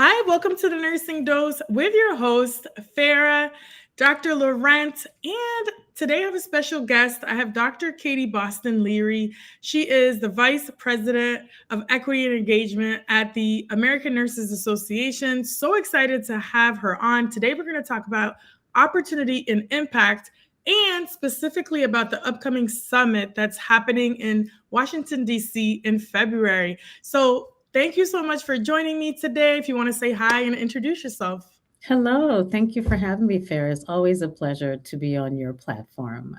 Hi, welcome to the Nursing Dose with your host, Farah, Dr. Laurent, and today I have a special guest. I have Dr. Katie Boston Leary. She is the Vice President of Equity and Engagement at the American Nurses Association. So excited to have her on. Today we're going to talk about opportunity and impact and specifically about the upcoming summit that's happening in Washington, D.C. in February. So thank you so much for joining me today. If you want to say hi and introduce yourself. Hello, thank you for having me, Farah. It's always a pleasure to be on your platform.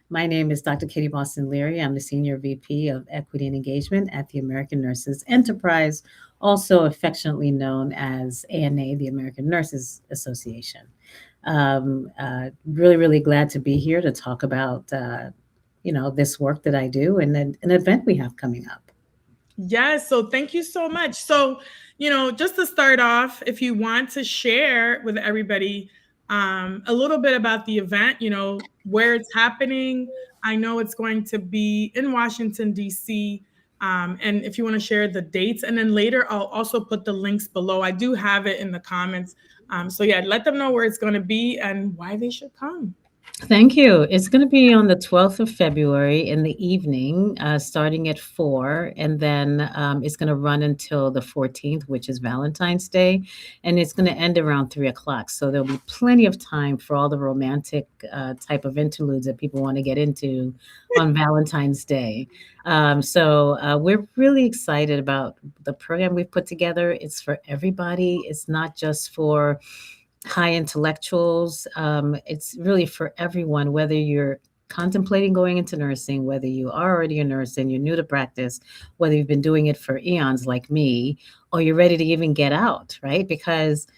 My name is Dr. Katie Boston Leary. I'm the Senior VP of Equity and Engagement at the American Nurses Enterprise, also affectionately known as ANA, the American Nurses Association. Really glad to be here to talk about, this work that I do and then an event we have coming up. Yes, so thank you so much. So, just to start off, if you want to share with everybody a little bit about the event, where it's happening. I know it's going to be in Washington, D.C. And if you want to share the dates, and then later I'll also put the links below. I do have it in the comments. So, yeah, let them know where it's going to be and why they should come. Thank you. It's going to be on the 12th of February in the evening, starting at 4, and then it's going to run until the 14th, which is Valentine's Day, and it's going to end around 3 o'clock. So there'll be plenty of time for all the romantic type of interludes that people want to get into on Valentine's Day. We're really excited about the program we've put together. It's for everybody. It's not just for high intellectuals. It's really for everyone, whether you're contemplating going into nursing, whether you are already a nurse and you're new to practice, whether you've been doing it for eons like me, or you're ready to even get out, right? Because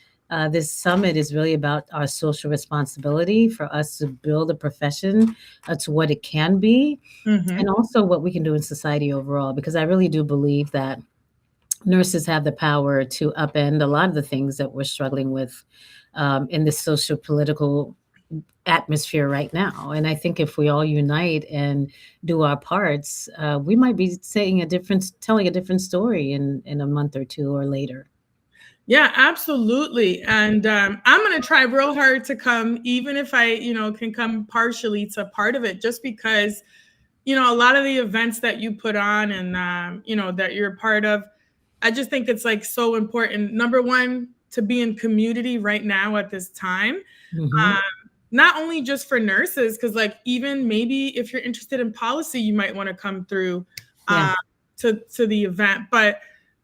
this summit is really about our social responsibility for us to build a profession to what it can be, and also what we can do in society overall. Because I really do believe that nurses have the power to upend a lot of the things that we're struggling with in this social political atmosphere right now. And I think if we all unite and do our parts, we might be telling a different story in a month or two or later. Yeah, absolutely. And I'm going to try real hard to come, even if I, can come partially to part of it, just because, a lot of the events that you put on and, that you're a part of, I just think it's like so important. Number one, to be in community right now at this time. Mm-hmm. Um, Not only just for nurses, because like even maybe if you're interested in policy, you might want to come through Yeah. uh, to the event. But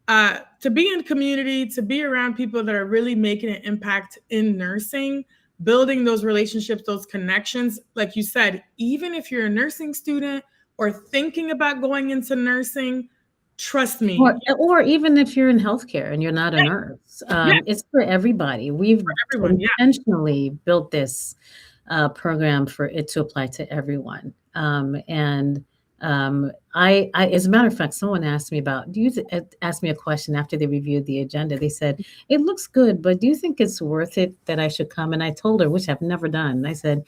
to be in community, to be around people that are really making an impact in nursing, building those relationships, those connections, like you said, even if you're a nursing student or thinking about going into nursing, trust me. Or even if you're in healthcare and you're not a Yeah, nurse, yeah, it's for everybody. We've for everyone. Yeah. intentionally built this program for it to apply to everyone. As a matter of fact, someone asked me asked me a question after they reviewed the agenda. They said, "It looks good, but do you think it's worth it that I should come?" And I told her, which I've never done. I said,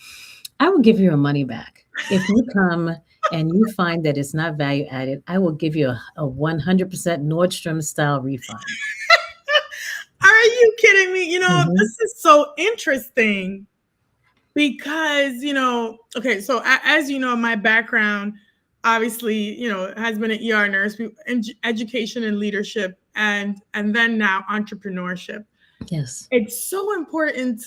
"I will give you your money back if you come." And you find that it's not value added, I will give you a 100% Nordstrom style refund. Are you kidding me? Mhm. This is so interesting because, okay, so as you know, my background obviously, has been an ER nurse, education and leadership, and then now entrepreneurship. Yes. It's so important,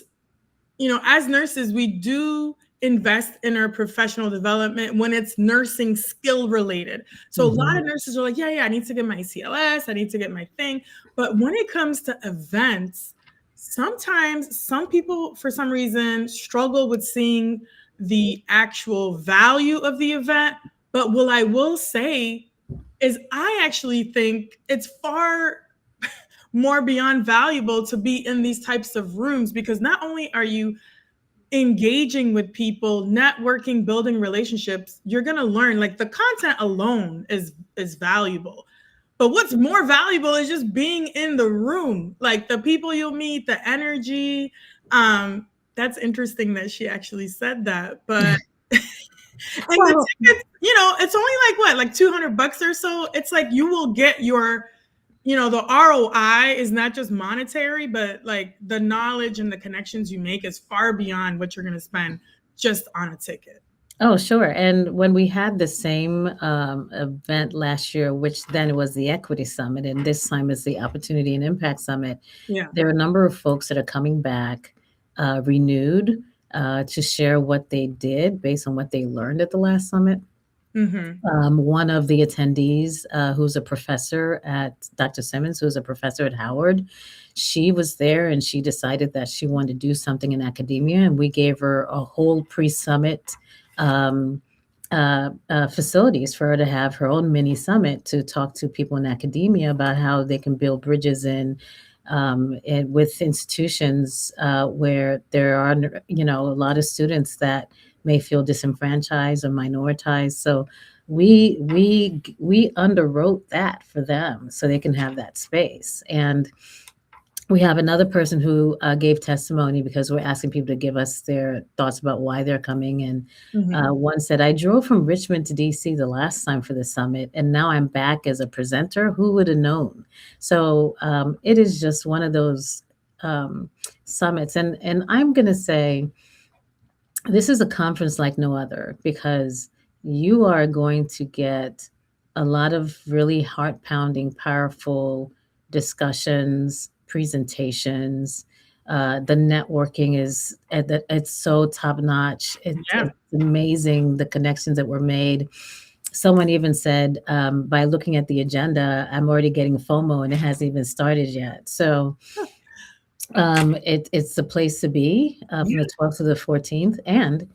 as nurses, we do invest in our professional development when it's nursing skill related. So a lot Mhm. of nurses are like, yeah, I need to get my CLS, I need to get my thing. But when it comes to events, sometimes some people, for some reason, struggle with seeing the actual value of the event. But what I will say is, I actually think it's far more beyond valuable to be in these types of rooms because not only are you engaging with people, networking, building relationships, you're going to learn, like, the content alone is valuable. But what's more valuable is just being in the room, like the people you'll meet, the energy. That's interesting that she actually said that. But and the Well, tickets, it's only like what, like $200 or so. It's like you will get your the ROI is not just monetary, but like the knowledge and the connections you make is far beyond what you're going to spend just on a ticket. Oh, sure. And when we had the same event last year, which then was the Equity Summit, and this time is the Opportunity and Impact Summit, Yeah. there are a number of folks that are coming back renewed to share what they did based on what they learned at the last summit. Mm-hmm. One of the attendees, who's a professor at Dr. Simmons, who's a professor at Howard, she was there and she decided that she wanted to do something in academia, and we gave her a whole pre-summit um, facilities for her to have her own mini summit to talk to people in academia about how they can build bridges and with institutions where there are, a lot of students that may feel disenfranchised or minoritized. So we underwrote that for them so they can have that space. And we have another person who gave testimony because we're asking people to give us their thoughts about why they're coming. And Mm-hmm. one said, I drove from Richmond to DC the last time for the summit, and now I'm back as a presenter. Who would have known? So it is just one of those summits. And I'm going to say, this is a conference like no other because you are going to get a lot of really heart pounding, powerful discussions, presentations. The networking is it's so top notch. Yeah. It's amazing the connections that were made. Someone even said, by looking at the agenda, I'm already getting FOMO and it hasn't even started yet. So it's the place to be from the 12th to the 14th. And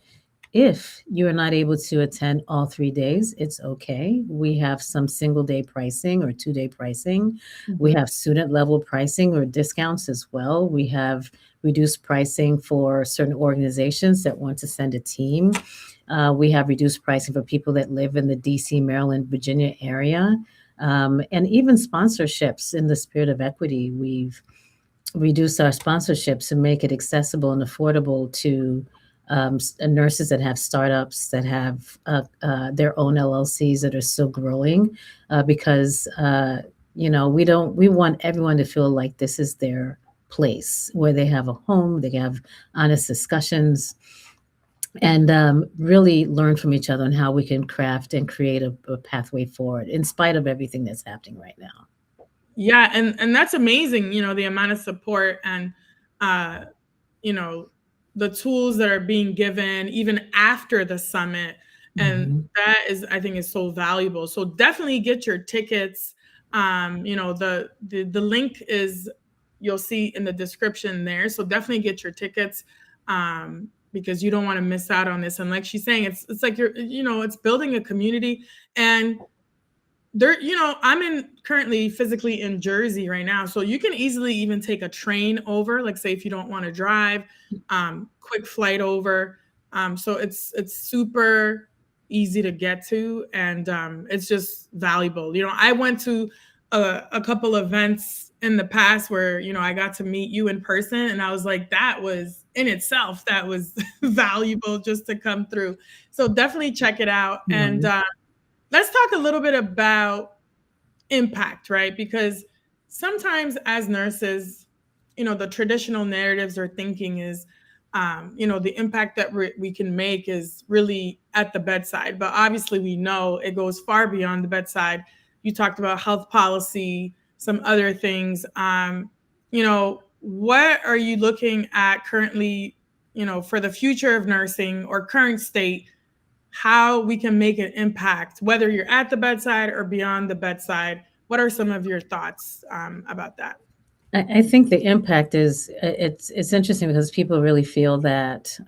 if you are not able to attend all 3 days, it's okay. We have some single day pricing or 2 day pricing. We Mm-hmm. have student level pricing or discounts as well. We have reduced pricing for certain organizations that want to send a team. We have reduced pricing for people that live in the DC, Maryland, Virginia area. And even sponsorships in the spirit of equity. We've reduce our sponsorships and make it accessible and affordable to nurses that have startups that have their own LLCs that are still growing, because we want everyone to feel like this is their place where they have a home, they have honest discussions, and really learn from each other on how we can craft and create a pathway forward in spite of everything that's happening right now. Yeah, and that's amazing, the amount of support and uh you know the tools that are being given even after the summit, and Mhm. that is, I think, is so valuable. So definitely get your tickets. The link is, you'll see in the description there, so definitely get your tickets, because you don't want to miss out on this. And like she's saying, it's like it's building a community. And there, I'm in currently physically in Jersey right now, so you can easily even take a train over, like say if you don't want to drive, quick flight over. So it's super easy to get to, and it's just valuable. I went to a couple events in the past where I got to meet you in person, and I was like, that was in itself, that was valuable just to come through. So definitely check it out. And Right. let's talk a little bit about impact, right? Because sometimes as nurses, the traditional narratives or thinking is, the impact that we can make is really at the bedside. But obviously, we know it goes far beyond the bedside. You talked about health policy, some other things. What are you looking at currently, for the future of nursing or current state, how we can make an impact, whether you're at the bedside or beyond the bedside? What are some of your thoughts about that? I think the impact is it's interesting because people really feel that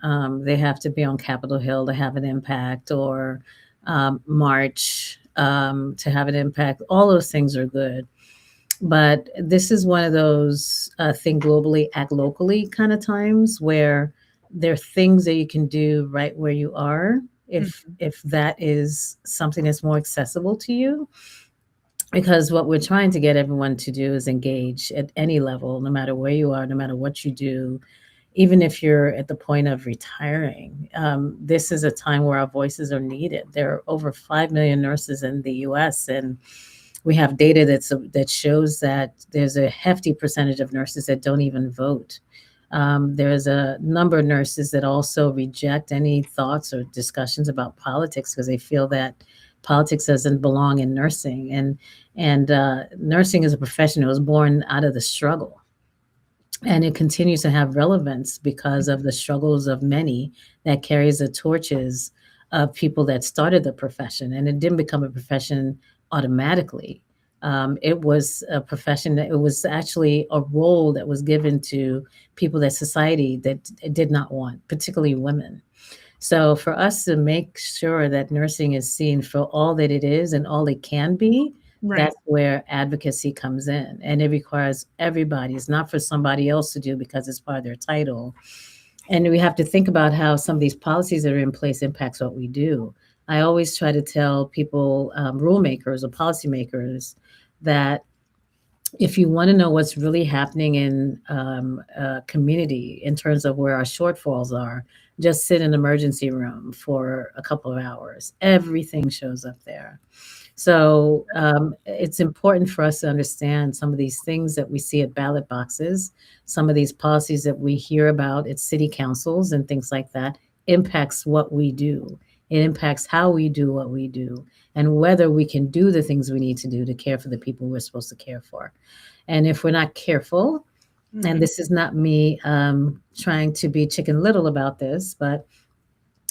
they have to be on Capitol Hill to have an impact or march to have an impact. All those things are good, but this is one of those think globally, act locally kind of times where there are things that you can do right where you are Mhm. if that is something that's more accessible to you, because what we're trying to get everyone to do is engage at any level, no matter where you are, no matter what you do, even if you're at the point of retiring. This is a time where our voices are needed. There are over 5 million nurses in the US, and We have data that shows that there's a hefty percentage of nurses that don't even vote. There's a number of nurses that also reject any thoughts or discussions about politics because they feel that politics doesn't belong in nursing. And nursing is a profession that was born out of the struggle, and it continues to have relevance because of the struggles of many that carries the torches of people that started the profession. And it didn't become a profession automatically. It was a profession that it was actually a role that was given to people that society that did not want, particularly women. So for us to make sure that nursing is seen for all that it is and all it can be, Right. that's where advocacy comes in. And it requires everybody. It's not for somebody else to do because it's part of their title. And we have to think about how some of these policies that are in place impacts what we do. I always try to tell people, rule makers or policymakers, that if you want to know what's really happening in a community in terms of where our shortfalls are, just sit in an emergency room for a couple of hours. Everything shows up there. So it's important for us to understand some of these things that we see at ballot boxes, some of these policies that we hear about at city councils and things like that impacts what we do. It impacts how we do what we do and whether we can do the things we need to do to care for the people we're supposed to care for. And if we're not careful, and this is not me trying to be chicken little about this, but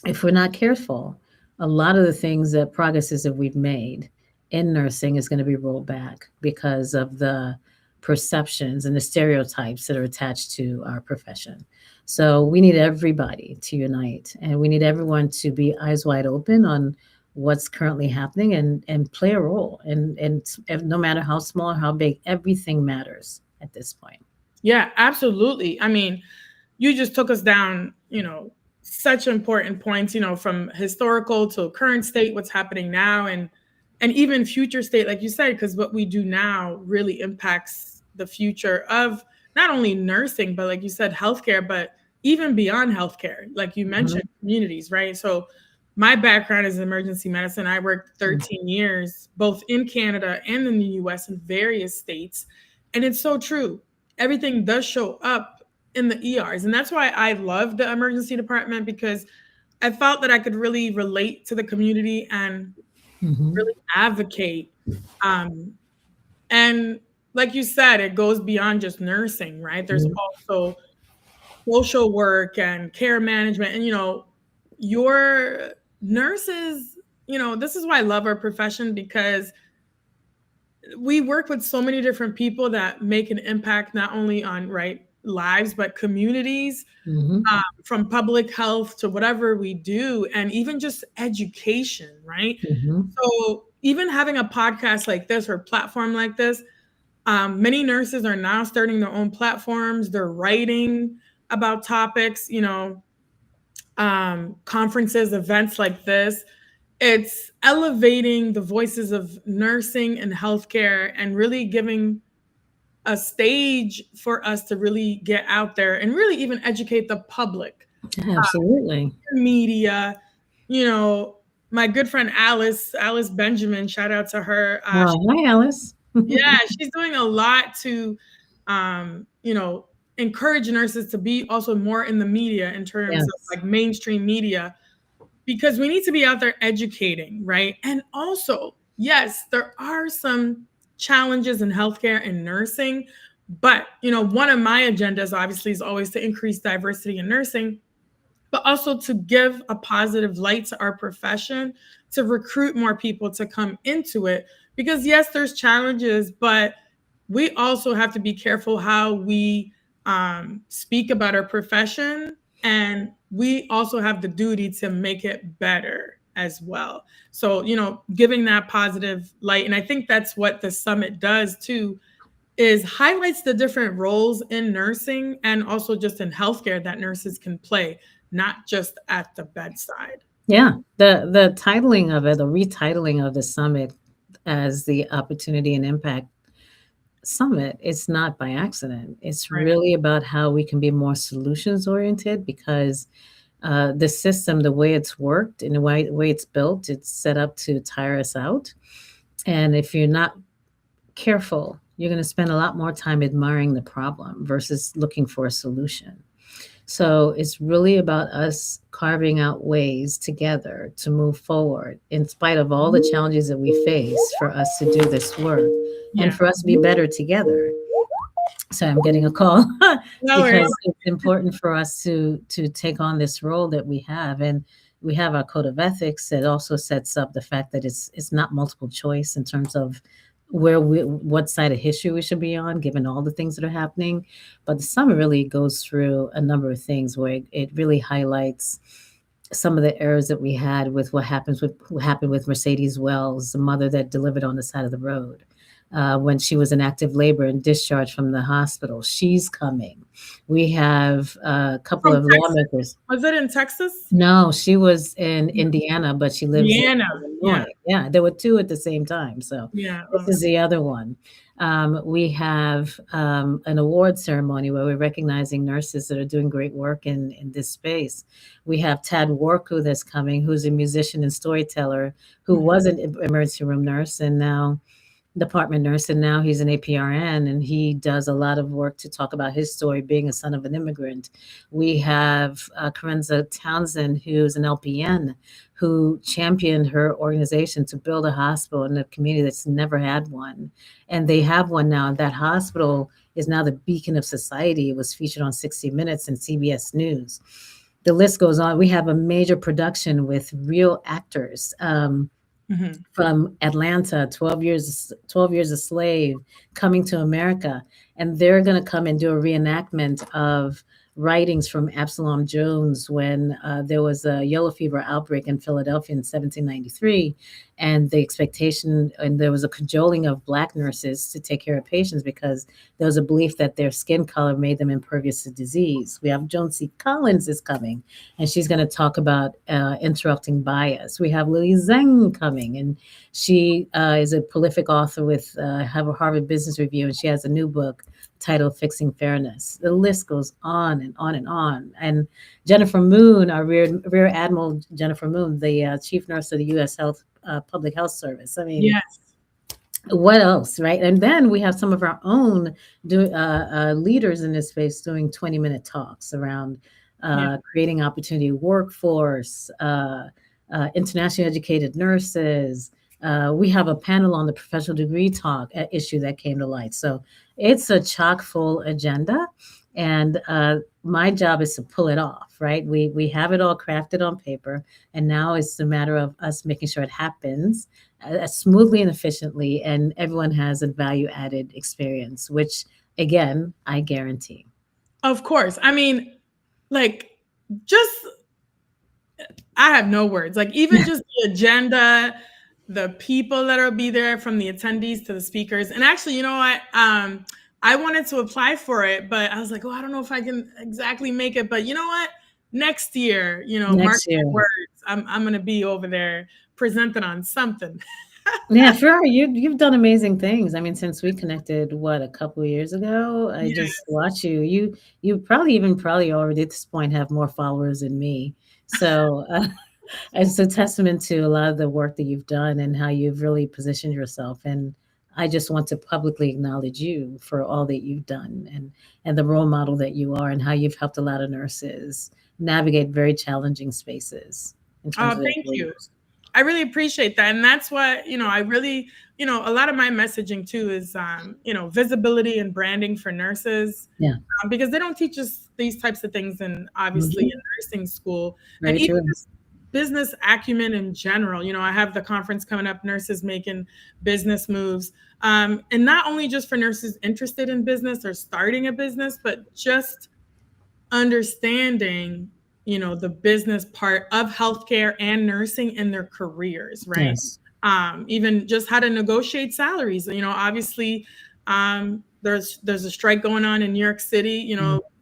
if we're not careful, a lot of the things that progresses that we've made in nursing is going to be rolled back because of the perceptions and the stereotypes that are attached to our profession. So we need everybody to unite, and we need everyone to be eyes wide open on what's currently happening and play a role. And no matter how small or how big, everything matters at this point. Yeah, absolutely. I mean, you just took us down, such important points, from historical to current state, what's happening now, and even future state, like you said, because what we do now really impacts the future of not only nursing, but like you said, healthcare, but even beyond healthcare, like you mentioned, Mhm. communities, right? So my background is emergency medicine. I worked Mm. 13 years, both in Canada and in the US in various states. And it's so true. Everything does show up in the ERs. And that's why I love the emergency department, because I felt that I could really relate to the community and Mhm. really advocate. Um, and like you said, it goes beyond just nursing, right? There's Mhm. also social work and care management. And, your nurses, this is why I love our profession, because we work with so many different people that make an impact not only on right lives, but communities, Mhm. from public health to whatever we do, and even just education, right? Mhm. So even having a podcast like this or platform like this, many nurses are now starting their own platforms. They're writing about topics, conferences, events like this. It's elevating the voices of nursing and healthcare and really giving a stage for us to really get out there and really even educate the public, Absolutely. media. You know, my good friend Alice Benjamin, shout out to her. Oh, hi, Alice. Yeah, she's doing a lot to, encourage nurses to be also more in the media in terms of Yes. like mainstream media, because we need to be out there educating, right? And also, yes, there are some challenges in healthcare and nursing, but one of my agendas obviously is always to increase diversity in nursing, but also to give a positive light to our profession, to recruit more people to come into it. Because yes, there's challenges, but we also have to be careful how we speak about our profession, and we also have the duty to make it better as well. So giving that positive light, and I think that's what the summit does too, is highlights the different roles in nursing and also just in healthcare that nurses can play, not just at the bedside. Yeah. The titling of it, the retitling of the summit as the Opportunity and Impact Summit, it's not by accident. It's Right. really about how we can be more solutions oriented because the system, the way it's worked and the way it's built, it's set up to tire us out. And if you're not careful. You're going to spend a lot more time admiring the problem versus looking for a solution. So it's really about us carving out ways together to move forward in spite of all the challenges that we face for us to do this work and Yeah. for us to be better together. So I'm getting a call No worries. because it's important for us to take on this role that we have. And we have our code of ethics that also sets up the fact that it's not multiple choice in terms of what side of history we should be on, given all the things that are happening. But the summit really goes through a number of things where it really highlights some of the errors that we had with what happened with Mercedes Wells, the mother that delivered on the side of the road. When she was in active labor and discharged from the hospital. She's coming. We have a couple From of Texas? lawmakers. Was it in Texas? No, she was in Indiana, but she lives in Indiana. Yeah. Illinois. Yeah, there were two at the same time. So Yeah. this is the other one. We have an award ceremony where we're recognizing nurses that are doing great work in this space. We have Tad Warku that's coming, who's a musician and storyteller who was an emergency room nurse and now department nurse, and now he's an APRN, and he does a lot of work to talk about his story being a son of an immigrant. We have Karenza Townsend, who's an LPN, who championed her organization to build a hospital in a community that's never had one. And they have one now. That hospital is now the beacon of society. It was featured on 60 Minutes and CBS News. The list goes on. We have a major production with real actors. From Atlanta, 12 years a slave, coming to America. And they're going to come and do a reenactment of writings from Absalom Jones when there was a yellow fever outbreak in Philadelphia in 1793. And the expectation, and there was a cajoling of Black nurses to take care of patients because there was a belief that their skin color made them impervious to disease. We have Joan C. Collins is coming, and she's going to talk about interrupting bias. We have Lily Zhang coming, and she is a prolific author with Harvard Business Review, and she has a new book titled Fixing Fairness. The list goes on and on and on. And Jennifer Moon, our Rear Admiral Jennifer Moon, the chief nurse of the U.S. Public Health Service. I mean, Yes. what else, right? And then we have some of our own leaders in this space doing 20-minute talks around creating opportunity workforce, internationally educated nurses. We have a panel on the professional degree talk issue that came to light. So it's a chock full agenda. And my job is to pull it off, right? We have it all crafted on paper, and now it's a matter of us making sure it happens smoothly and efficiently, and everyone has a value-added experience, which, again, I guarantee. Of course. I mean, like, just I have no words. Like, even just the agenda, the people that'll be there, from the attendees to the speakers. And actually, you know what? I wanted to apply for it, but I was like, oh, I don't know if I can exactly make it. But you know what? Next year, mark Next year. my words, I'm gonna be over there presenting on something. Yeah, sure. You've done amazing things. I mean, since we connected, what, a couple of years ago, I Yes. just watch you. You probably already at this point have more followers than me. So it's a testament to a lot of the work that you've done and how you've really positioned yourself. And I just want to publicly acknowledge you for all that you've done and the role model that you are and how you've helped a lot of nurses navigate very challenging spaces in terms of their Thank you. careers. I really appreciate that. And that's what, I really, a lot of my messaging too is, visibility and branding for nurses. Yeah. Because they don't teach us these types of things in, obviously, in nursing school. Very And even true. just business acumen in general. I have the conference coming up, Nurses Making Business Moves. And not only just for nurses interested in business or starting a business, but just understanding the business part of healthcare and nursing in their careers, right? Yes. Even just how to negotiate salaries. Obviously, there's a strike going on in New York City.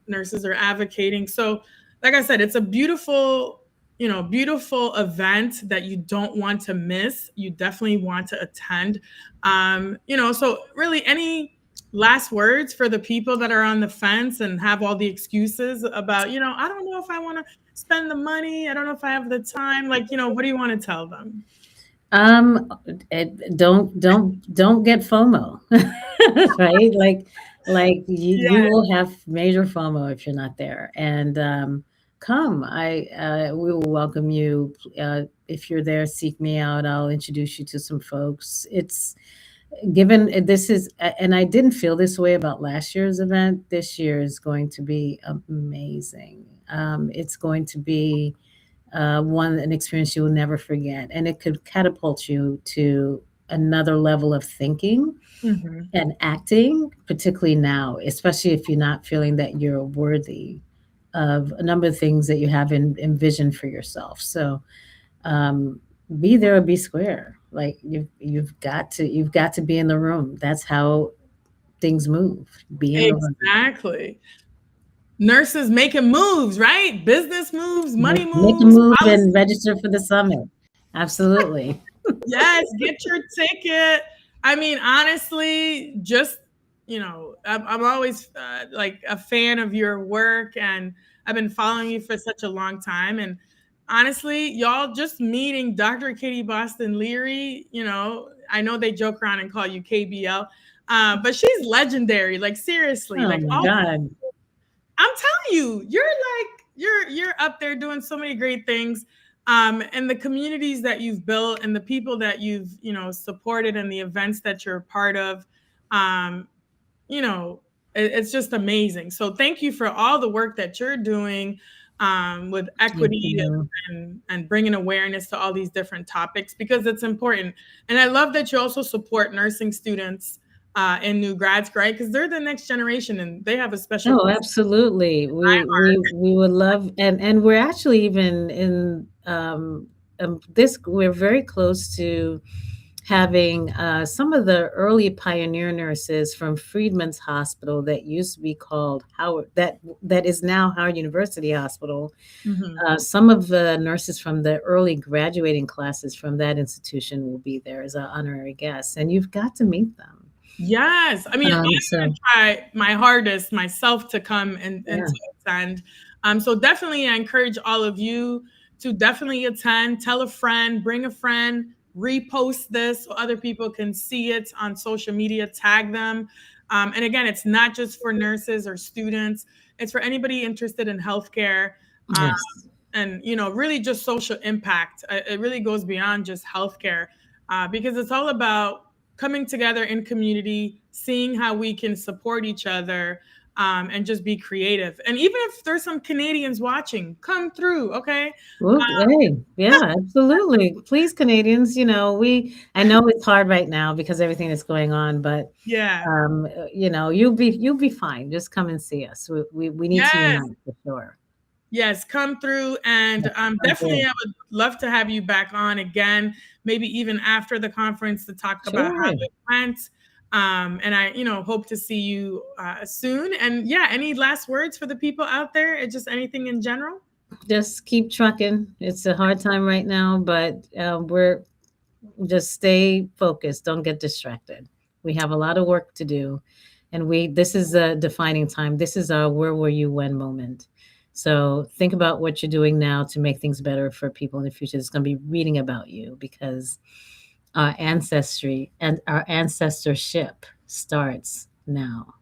Nurses are advocating. So, like I said, it's a beautiful event that you don't want to miss. You definitely want to attend. So really, any last words for the people that are on the fence and have all the excuses about, I don't know if I want to spend the money. I don't know if I have the time. Like, what do you want to tell them? Um, don't get FOMO, right? Like you Yeah. will have major FOMO if you're not there. And come, we will welcome you. If you're there, seek me out. I'll introduce you to some folks. It's given this is, and I didn't feel this way about last year's event. This year is going to be amazing. It's going to be an experience you will never forget, and it could catapult you to another level of thinking Mhm. and acting, particularly now, especially if you're not feeling that you're worthy of a number of things that you have envisioned for yourself. So um, be there or be square. Like you've got to be in the room. That's how things move. Be in the room. Exactly. Nurses making moves, right? Business moves, money Make a moves, move policy. and register for the summit. Absolutely. Yes, get your ticket. I mean, honestly, just I'm always like a fan of your work, and I've been following you for such a long time. And honestly, y'all just meeting Dr. Katie Boston Leary. I know they joke around and call you KBL, but she's legendary. Like seriously, Oh like my all God. I'm telling you, you're up there doing so many great things. And the communities that you've built and the people that you've supported and the events that you're a part of, um, you know, it's just amazing. So thank you for all the work that you're doing with Thank equity you. and bringing awareness to all these different topics because it's important. And I love that you also support nursing students in new grads, right? Because they're the next generation and they have a special Oh, place absolutely. We would love, and we're actually even in this. We're very close to having some of the early pioneer nurses from Freedman's Hospital that used to be called Howard, that is now Howard University Hospital. in heart. Mhm. Some of the nurses from the early graduating classes from that institution will be there as our honorary guests, and you've got to meet them. Yes. I mean, I'm gonna So try my hardest myself to come and yeah, to attend. So definitely I encourage all of you to definitely attend, tell a friend, bring a friend, repost this so other people can see it on social media, tag them. And again, it's not just for nurses or students, it's for anybody interested in healthcare. Um, yes, and really just social impact. It really goes beyond just healthcare because it's all about coming together in community, seeing how we can support each other, and just be creative. And even if there's some Canadians watching, come through, okay? well, hey, yeah, absolutely. Please, Canadians, I know it's hard right now because everything that's going on, but Yeah. you'll be fine. Just come and see us. We need to Yes. unite for sure. Yes, come through. And Yes, sounds definitely, good. I would love to have you back on again, maybe even after the conference to talk about how Sure. it went. And I, hope to see you soon. And yeah, any last words for the people out there? Just anything in general? Just keep trucking. It's a hard time right now, but we're just stay focused. Don't get distracted. We have a lot of work to do, and this is a defining time. This is our where were you when moment. So think about what you're doing now to make things better for people in the future. It's going to be reading about you because our ancestry and our ancestorship starts now.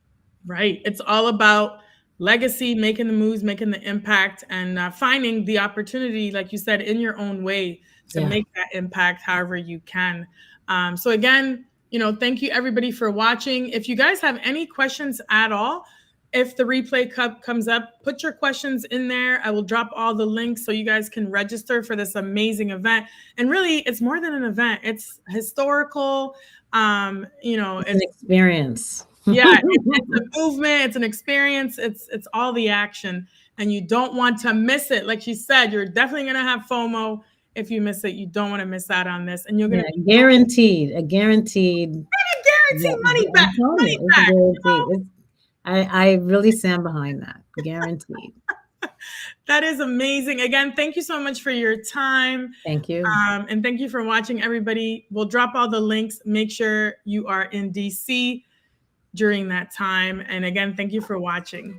Right. It's all about legacy, making the moves, making the impact, and finding the opportunity, like you said, in your own way to Yeah. make that impact however you can. So, again, thank you everybody for watching. If you guys have any questions at all, if the replay cup comes up, put your questions in there. I will drop all the links so you guys can register for this amazing event. And really, it's more than an event, it's historical. It's an It's experience. yeah, it's a movement, it's an experience, it's all the action, and you don't want to miss it. Like she said, you're definitely gonna have FOMO if you miss it. You don't want to miss out on this, and you're gonna Yeah, be guaranteed, a guaranteed. Yeah, guaranteed money back, I'm telling money you, it's a back. guaranteed. I really stand behind that. Guaranteed. That is amazing. Again, thank you so much for your time, Thank you. and thank you for watching, everybody. We'll drop all the links. Make sure you are in DC during that time, and again, thank you for watching.